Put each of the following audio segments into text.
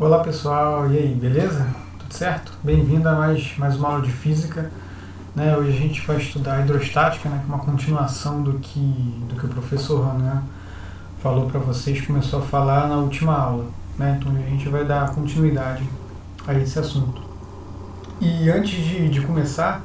Olá pessoal, e aí, beleza? Tudo certo? Bem-vindo a mais uma aula de física. Hoje a gente vai estudar hidrostática, que é uma continuação do que o professor Ronan falou para vocês, começou a falar na última aula. Então a gente vai dar continuidade a esse assunto. E antes de começar,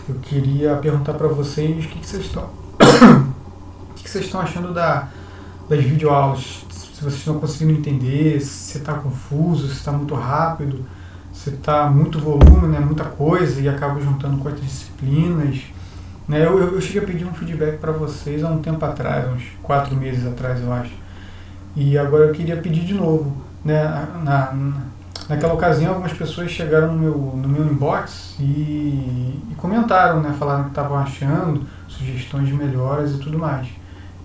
eu queria perguntar para vocês o que vocês estão o que vocês estão achando das videoaulas. Se vocês estão conseguindo entender, se está confuso, se está muito rápido, se está muito volume, muita coisa e acaba juntando com as disciplinas. Eu cheguei a pedir um feedback para vocês há um tempo atrás, uns 4 meses atrás, eu acho. E agora eu queria pedir de novo. Naquela ocasião, algumas pessoas chegaram no meu inbox e comentaram, falaram que estavam achando, sugestões de melhoras e tudo mais.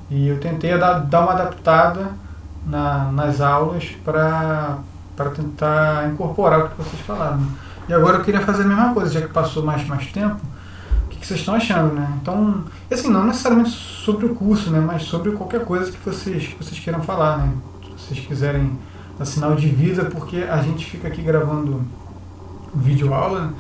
E eu tentei dar uma adaptada nas aulas para tentar incorporar o que vocês falaram. E agora eu queria fazer a mesma coisa, já que passou mais tempo. O que vocês estão achando, Então, assim, não necessariamente sobre o curso, mas sobre qualquer coisa que vocês queiram falar, Se vocês quiserem dar sinal de vida, porque a gente fica aqui gravando vídeo aula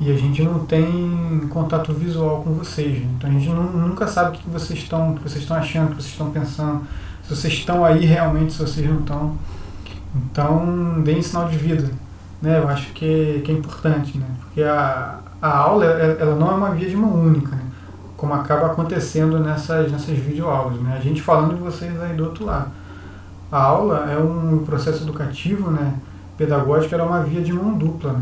e a gente não tem contato visual com vocês. Então a gente nunca sabe o que vocês estão achando, o que vocês estão pensando, se vocês estão aí realmente, se vocês não estão. Então, deem sinal de vida. Eu acho que é importante, porque a aula ela não é uma via de mão única, como acaba acontecendo nessas videoaulas. A gente falando de vocês aí do outro lado. A aula é um processo educativo, pedagógico, era uma via de mão dupla.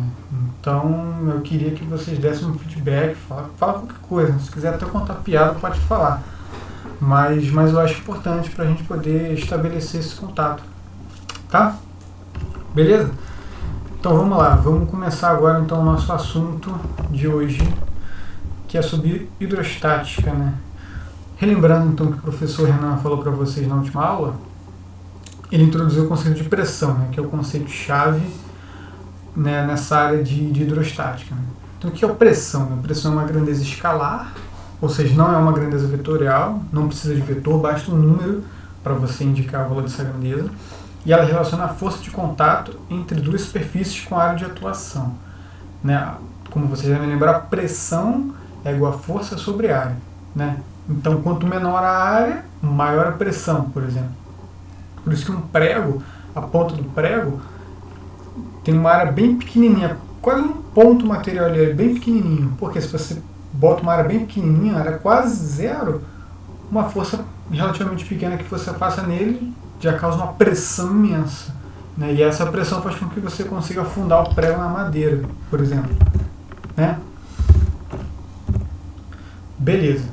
Então, eu queria que vocês dessem um feedback, fala qualquer coisa. Se quiser até contar piada, pode falar. Mas eu acho importante para a gente poder estabelecer esse contato. Tá? Beleza? Então vamos lá, vamos começar agora então o nosso assunto de hoje, que é sobre hidrostática. Relembrando então o que o professor Renan falou para vocês na última aula, ele introduziu o conceito de pressão, que é o conceito-chave nessa área de hidrostática. Então o que é a pressão? A pressão é uma grandeza escalar, ou seja, não é uma grandeza vetorial, não precisa de vetor, basta um número para você indicar o valor dessa grandeza. E ela relaciona a força de contato entre duas superfícies com a área de atuação. Como vocês devem lembrar, a pressão é igual a força sobre a área. Então, quanto menor a área, maior a pressão, por exemplo. Por isso que um prego, a ponta do prego, tem uma área bem pequenininha, quase um ponto material ali, bem pequenininho. Porque se você bota uma área bem pequenininha, área quase zero, uma força relativamente pequena que você faça nele já causa uma pressão imensa. E essa pressão faz com que você consiga afundar o prego na madeira, por exemplo. Beleza.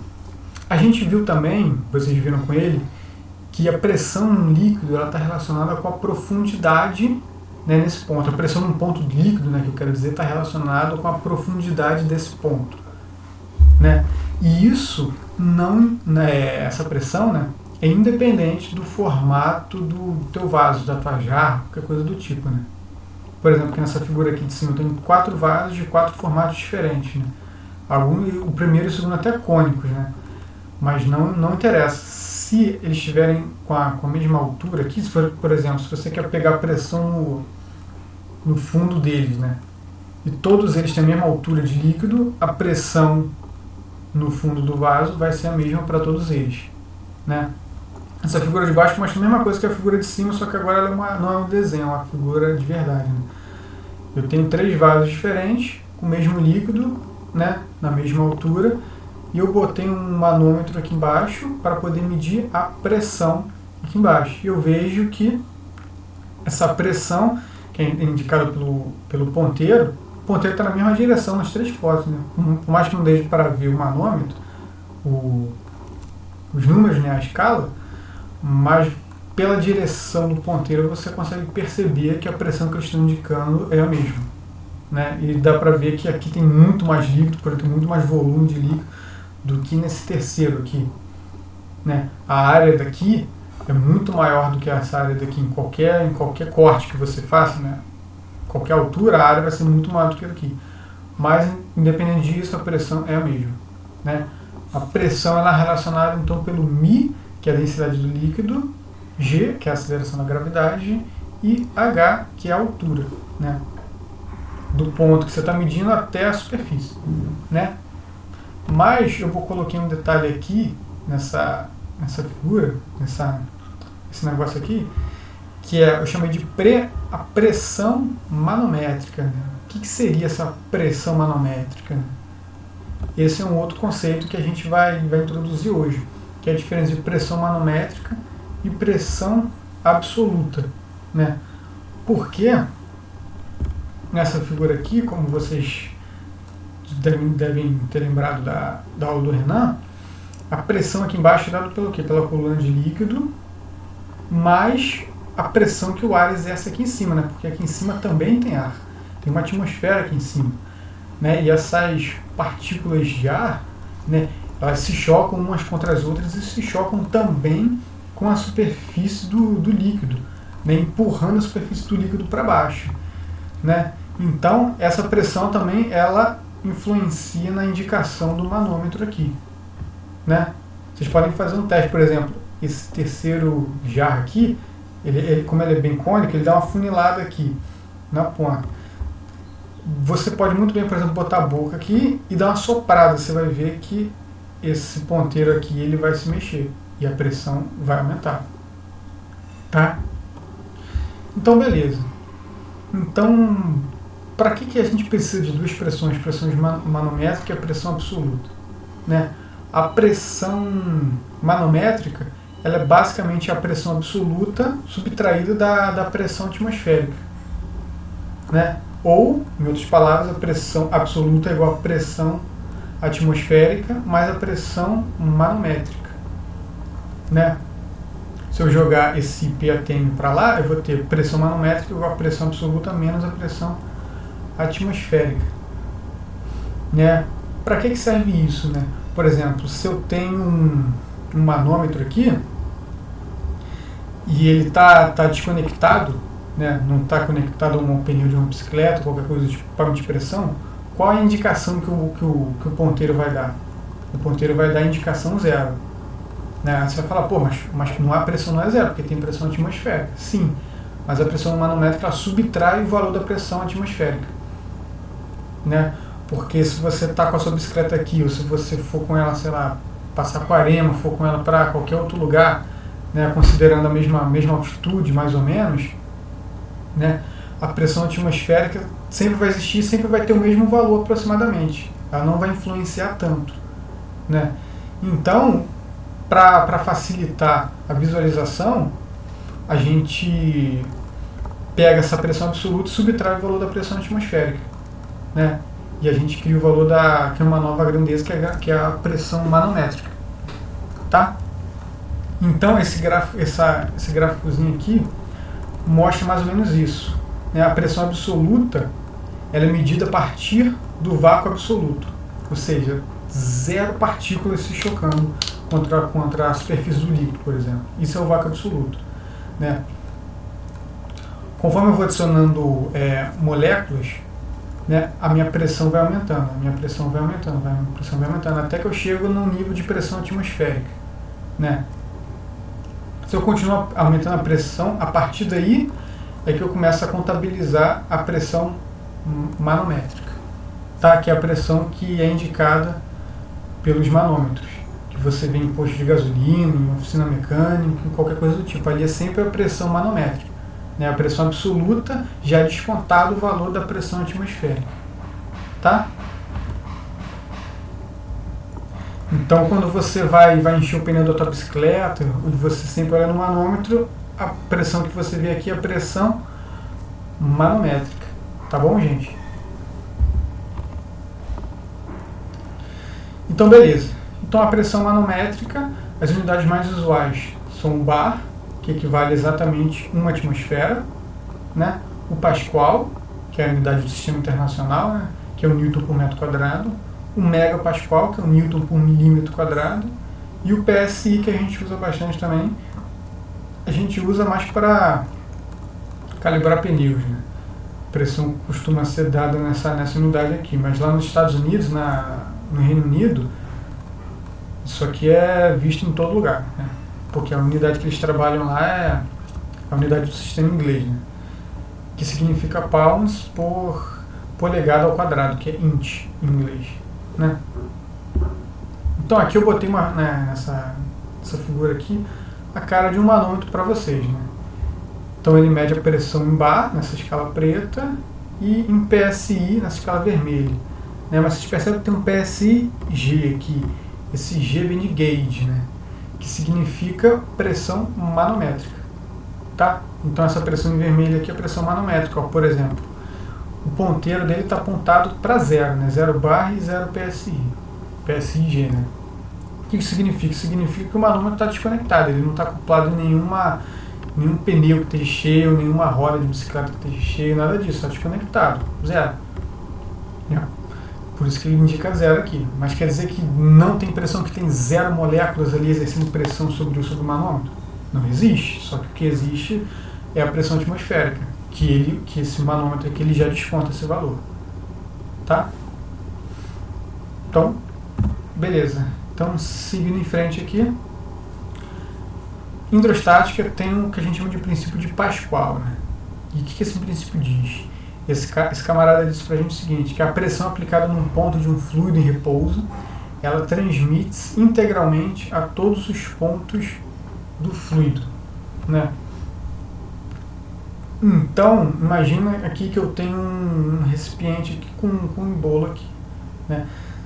A gente viu também, vocês viram com ele, que a pressão num líquido está relacionada com a profundidade, nesse ponto. A pressão num ponto líquido, que eu quero dizer, está relacionada com a profundidade desse ponto. E isso essa pressão, é independente do formato do teu vaso, da tua jarra, qualquer coisa do tipo. Por exemplo, que nessa figura aqui de cima tem 4 vasos de 4 formatos diferentes. O primeiro e o segundo até cônicos, mas não interessa. Se eles estiverem com a mesma altura aqui, por exemplo, se você quer pegar a pressão no fundo deles, e todos eles têm a mesma altura de líquido, a pressão no fundo do vaso vai ser a mesma para todos eles. Essa figura de baixo mostra a mesma coisa que a figura de cima, só que agora ela não é um desenho, é uma figura de verdade. Eu tenho 3 vasos diferentes, com o mesmo líquido, na mesma altura, e eu botei um manômetro aqui embaixo para poder medir a pressão aqui embaixo. E eu vejo que essa pressão, que é indicada pelo ponteiro, o ponteiro está na mesma direção nas 3 fotos. Por mais que não dê para ver o manômetro, os números, a escala, mas pela direção do ponteiro você consegue perceber que a pressão que eu estou indicando é a mesma. E dá para ver que aqui tem muito mais líquido, tem muito mais volume de líquido do que nesse terceiro aqui. A área daqui é muito maior do que essa área daqui em qualquer corte que você faça, qualquer altura a área vai ser muito maior do que aqui. Mas independente disso, a pressão é a mesma. A pressão ela é relacionada então pelo μ, que é a densidade do líquido, g, que é a aceleração da gravidade, e H, que é a altura, né? Do ponto que você está medindo até a superfície, né? Mas eu vou colocar um detalhe aqui nessa figura, esse negócio aqui, que eu chamei de a pressão manométrica. Né? O que seria essa pressão manométrica? Esse é um outro conceito que a gente vai introduzir hoje, que é a diferença de pressão manométrica e pressão absoluta. Né? Porque nessa figura aqui, como vocês devem ter lembrado da aula do Renan, a pressão aqui embaixo é dada pelo quê? Pela coluna de líquido, mais a pressão que o ar exerce aqui em cima, né? Porque aqui em cima também tem ar, tem uma atmosfera aqui em cima. Né? E essas partículas de ar, né, elas se chocam umas contra as outras e se chocam também com a superfície do líquido, né? Empurrando a superfície do líquido para baixo. Né? Então, essa pressão também ela influencia na indicação do manômetro aqui. Né? Vocês podem fazer um teste, por exemplo, esse terceiro jar aqui, como ele é bem cônico, ele dá uma funilada aqui na ponta. Você pode muito bem, por exemplo, botar a boca aqui e dar uma soprada, você vai ver que esse ponteiro aqui ele vai se mexer e a pressão vai aumentar. Tá? Então, beleza. Então, para que a gente precisa de duas pressões? Pressão manométrica e a pressão absoluta. Né? A pressão manométrica ela é basicamente a pressão absoluta subtraída da pressão atmosférica. Né? Ou, em outras palavras, a pressão absoluta é igual a pressão atmosférica mais a pressão manométrica. Né? Se eu jogar esse PATM para lá, eu vou ter pressão manométrica igual a pressão absoluta menos a pressão atmosférica. Né? Para que serve isso? Né? Por exemplo, se eu tenho um manômetro aqui e ele está desconectado, né? Não está conectado a um pneu de uma bicicleta, qualquer coisa tipo para de pressão, qual é a indicação que o ponteiro vai dar? O ponteiro vai dar a indicação 0. Né? Você vai falar, pô, mas não há pressão, não é 0, porque tem pressão atmosférica. Sim, mas a pressão manométrica ela subtrai o valor da pressão atmosférica. Né? Porque se você está com a sua bicicleta aqui, ou se você for com ela, sei lá, passar com arema, for com ela para qualquer outro lugar, né, considerando a mesma altitude, mais ou menos, né, a pressão atmosférica sempre vai existir, sempre vai ter o mesmo valor aproximadamente. Ela não vai influenciar tanto. Né? Então, para facilitar a visualização, a gente pega essa pressão absoluta e subtrai o valor da pressão atmosférica. Né? E a gente cria o valor que é uma nova grandeza, que é a pressão manométrica. Tá? Então, esse gráficozinho aqui mostra mais ou menos isso. Né? A pressão absoluta ela é medida a partir do vácuo absoluto, ou seja, 0 partículas se chocando contra a superfície do líquido, por exemplo. Isso é o vácuo absoluto. Né? Conforme eu vou adicionando moléculas, né, a minha pressão vai aumentando, até que eu chego num nível de pressão atmosférica. Né? Se eu continuar aumentando a pressão, a partir daí é que eu começo a contabilizar a pressão manométrica, tá? Que é a pressão que é indicada pelos manômetros, que você vê em posto de gasolina, em oficina mecânica, em qualquer coisa do tipo. Ali é sempre a pressão manométrica. Né? A pressão absoluta já é descontado o valor da pressão atmosférica. Tá? Então, quando você vai encher o pneu da tua bicicleta, você sempre olha no manômetro, a pressão que você vê aqui é a pressão manométrica. Tá bom, gente? Então, beleza. Então, a pressão manométrica, as unidades mais usuais são o bar, que equivale exatamente a 1 atmosfera, né? O pascal, que é a unidade do sistema internacional, né? Que é o newton por metro quadrado, o megapascal, que é o newton por milímetro quadrado, e o PSI, que a gente usa bastante também. A gente usa mais para calibrar pneus, né? A pressão costuma ser dada nessa unidade aqui, mas lá nos Estados Unidos, no Reino Unido, isso aqui é visto em todo lugar, né? Porque a unidade que eles trabalham lá é a unidade do sistema inglês, né? que significa pounds por polegada ao quadrado, que é inch em inglês, né? Então aqui eu botei nessa figura aqui a cara de um manômetro para vocês, né? Então ele mede a pressão em bar, nessa escala preta, e em PSI, nessa escala vermelha, né? Mas vocês percebem que tem um PSI-G aqui. Esse G vem de gauge, né? Que significa pressão manométrica, tá? Então essa pressão em vermelho aqui é a pressão manométrica, ó, por exemplo. O ponteiro dele está apontado para 0, né? 0 bar e 0 PSI. PSI-G, né? O que isso significa? Significa que o manômetro está desconectado, ele não está acoplado em nenhum pneu que esteja cheio, nenhuma roda de bicicleta que esteja cheio, nada disso, está desconectado, 0. Por isso que ele indica 0 aqui. Mas quer dizer que não tem pressão, que tem 0 moléculas ali exercendo pressão sobre o manômetro? Não existe, só que o que existe é a pressão atmosférica, que esse manômetro aqui ele já desconta esse valor. Tá? Então, beleza. Então, seguindo em frente aqui, hidrostática tem o que a gente chama de princípio de Pascal, né? E o que esse princípio diz? Esse camarada disse pra gente o seguinte, que a pressão aplicada num ponto de um fluido em repouso, ela transmite integralmente a todos os pontos do fluido, né? Então, imagina aqui que eu tenho um recipiente aqui com um embolo aqui, né?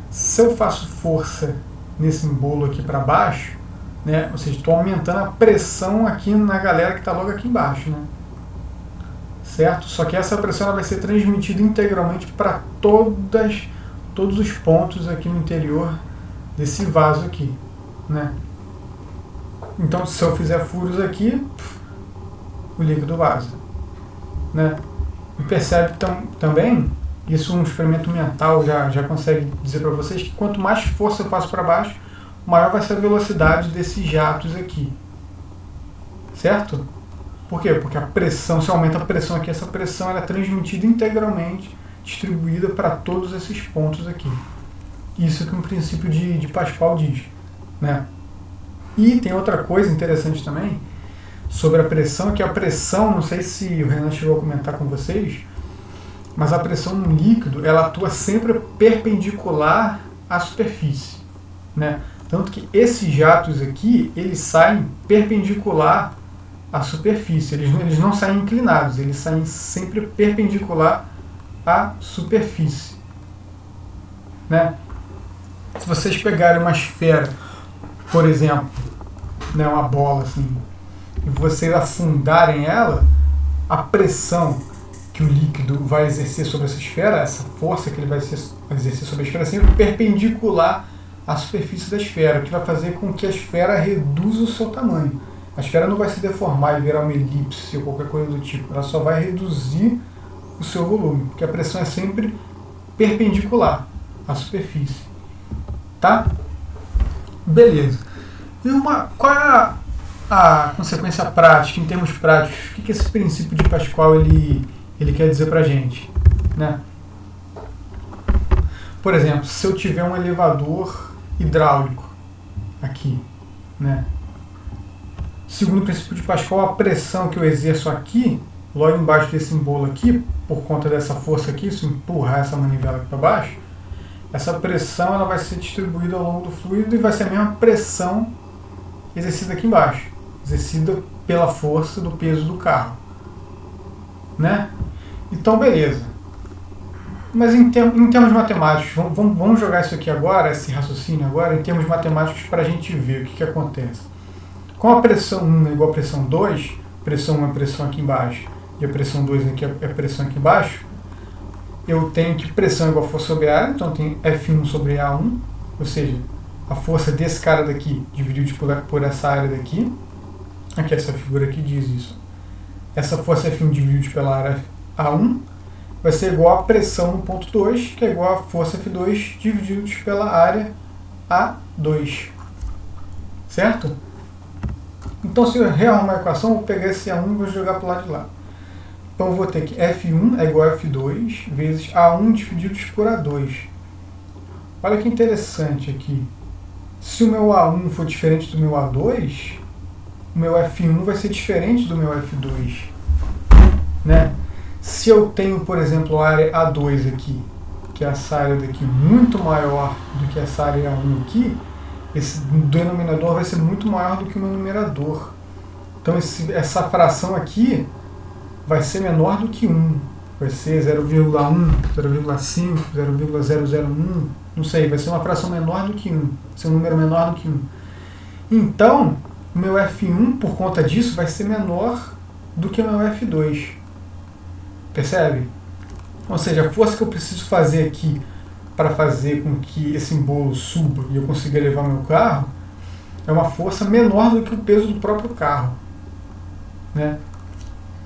Se eu faço força nesse embolo aqui para baixo, né? Ou seja, estou aumentando a pressão aqui na galera que está logo aqui embaixo, né? Certo? Só que essa pressão ela vai ser transmitida integralmente para todos os pontos aqui no interior desse vaso aqui, né? Então, se eu fizer furos aqui, o líquido vaza, né? E percebe também, isso um experimento mental já consegue dizer para vocês, que quanto mais força eu faço para baixo, maior vai ser a velocidade desses jatos aqui, certo? Por quê? Porque a pressão, se aumenta a pressão aqui, essa pressão ela é transmitida integralmente, distribuída para todos esses pontos aqui. Isso que um princípio de Pascal diz, né? E tem outra coisa interessante também sobre a pressão, que a pressão, não sei se o Renan chegou a comentar com vocês, mas a pressão no líquido, ela atua sempre perpendicular à superfície, né? Tanto que esses jatos aqui, eles saem perpendicular à superfície, eles não saem inclinados, eles saem sempre perpendicular à superfície, né? Se vocês pegarem uma esfera, por exemplo, né, uma bola assim, e vocês afundarem ela, a pressão que o líquido vai exercer sobre essa esfera, essa força que ele vai exercer sobre a esfera, é sempre perpendicular à superfície da esfera, o que vai fazer com que a esfera reduza o seu tamanho. A esfera não vai se deformar e virar uma elipse ou qualquer coisa do tipo, ela só vai reduzir o seu volume, porque a pressão é sempre perpendicular à superfície. Tá? Beleza. E qual é a consequência prática, em termos práticos? O que esse princípio de Pascal ele quer dizer pra gente, né? Por exemplo, se eu tiver um elevador hidráulico aqui, né? Segundo o princípio de Pascal, a pressão que eu exerço aqui, logo embaixo desse embolo aqui, por conta dessa força aqui, se eu empurrar essa manivela aqui para baixo, essa pressão ela vai ser distribuída ao longo do fluido e vai ser a mesma pressão exercida aqui embaixo, exercida pela força do peso do carro, né? Então, beleza. Mas em termos matemáticos, vamos jogar isso aqui agora, esse raciocínio agora, em termos matemáticos, para a gente ver o que acontece. Com a pressão 1 é igual a pressão 2, pressão 1 é a pressão aqui embaixo e a pressão 2 aqui é a pressão aqui embaixo, eu tenho que pressão é igual a força sobre a área, então eu tenho F1 sobre A1, ou seja, a força desse cara daqui dividido por essa área daqui. Aqui essa figura aqui diz isso. Essa força F1 dividido pela área A1 vai ser igual a pressão no ponto 2, que é igual a força F2 dividido pela área A2. Certo? Então, se eu rearrumar a equação, eu vou pegar esse A1 e vou jogar para o lado de lá. Então, eu vou ter que F1 é igual a F2 vezes A1 dividido por A2. Olha que interessante aqui. Se o meu A1 for diferente do meu A2, o meu F1 vai ser diferente do meu F2. Né? Se eu tenho, por exemplo, a área A2 aqui, que é essa área daqui muito maior do que essa área A1 aqui, esse denominador vai ser muito maior do que o meu numerador. Então essa fração aqui vai ser menor do que 1. Vai ser 0,1, 0,5, 0,001, não sei, vai ser uma fração menor do que 1. Vai ser um número menor do que 1. Então, o meu F1, por conta disso, vai ser menor do que o meu F2. Percebe? Ou seja, a força que eu preciso fazer aqui para fazer com que esse embolo suba e eu consiga levar meu carro é uma força menor do que o peso do próprio carro. Né?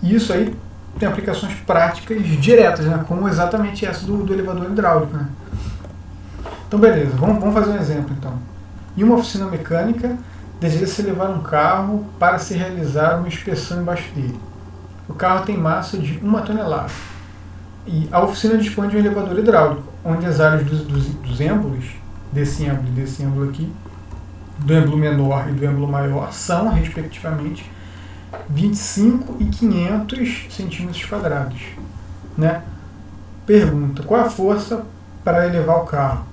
E isso aí tem aplicações práticas diretas, né? Como exatamente essa do elevador hidráulico. Né? Então, beleza, vamos fazer um exemplo então. Em uma oficina mecânica, deseja-se levar um carro para se realizar uma inspeção embaixo dele. O carro tem massa de 1 tonelada. E a oficina dispõe de um elevador hidráulico, onde as áreas dos êmbolos, desse êmbolo e desse êmbolo aqui, do êmbolo menor e do êmbolo maior, são, respectivamente, 25 e 500 centímetros quadrados. Né? Pergunta, qual a força para elevar o carro?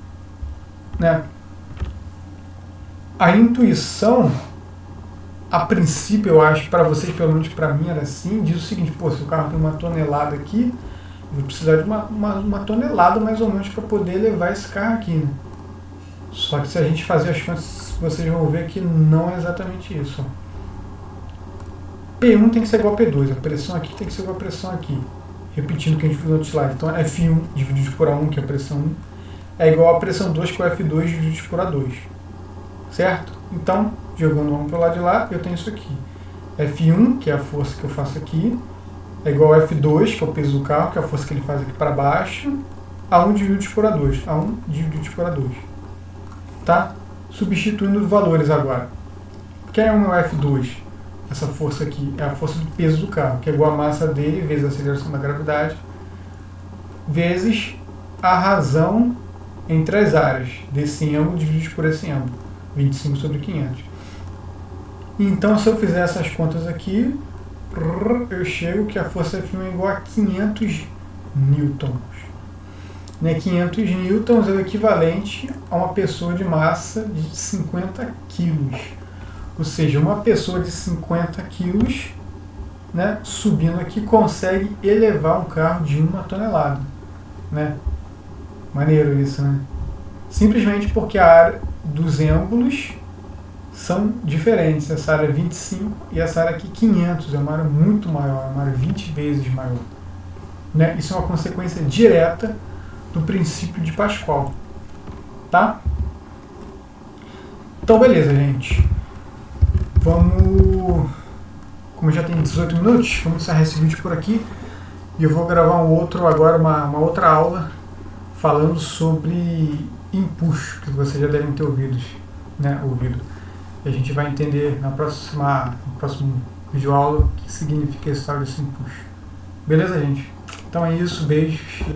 Né? A intuição, a princípio, eu acho, para vocês, pelo menos para mim, era assim, diz o seguinte, pô, se o carro tem 1 tonelada aqui, eu vou precisar de uma tonelada mais ou menos para poder levar esse carro aqui, né? Só que se a gente fazer as contas, vocês vão ver que não é exatamente isso. Ó. P1 tem que ser igual a P2, a pressão aqui tem que ser igual a pressão aqui. Repetindo o que a gente viu no outro slide. Então F1 dividido por A1, que é a pressão 1, é igual a pressão 2, que é o F2 dividido por A2. Certo? Então, jogando 1 para o lado de lá, eu tenho isso aqui. F1, que é a força que eu faço aqui, é igual a F2, que é o peso do carro, que é a força que ele faz aqui para baixo, A1 dividido por A2. A1 dividido por A2. Tá? Substituindo os valores agora. Quem é o meu F2? Essa força aqui é a força do peso do carro, que é igual a massa dele vezes a aceleração da gravidade, vezes a razão entre as áreas desse êmbolo dividido por esse êmbolo. 25 sobre 500. Então, se eu fizer essas contas aqui, eu chego que a força F1 é igual a 500 newtons. Né? 500 newtons é o equivalente a uma pessoa de massa de 50 quilos. Ou seja, uma pessoa de 50 quilos, né, subindo aqui, consegue elevar um carro de 1 tonelada. Né? Maneiro isso, né? Simplesmente porque a área dos êmbolos são diferentes. Essa área é 25 e essa área aqui 500, é uma área muito maior, é uma área 20 vezes maior. Né? Isso é uma consequência direta do princípio de Pascal. Tá? Então, beleza, gente. Vamos... Como já tem 18 minutos, vamos encerrar esse vídeo por aqui. E eu vou gravar um outro agora, uma outra aula, falando sobre empuxo, que vocês já devem ter ouvido. E a gente vai entender no próximo vídeo aula o que significa esse tal desse empuxo. Beleza, gente? Então é isso, beijos.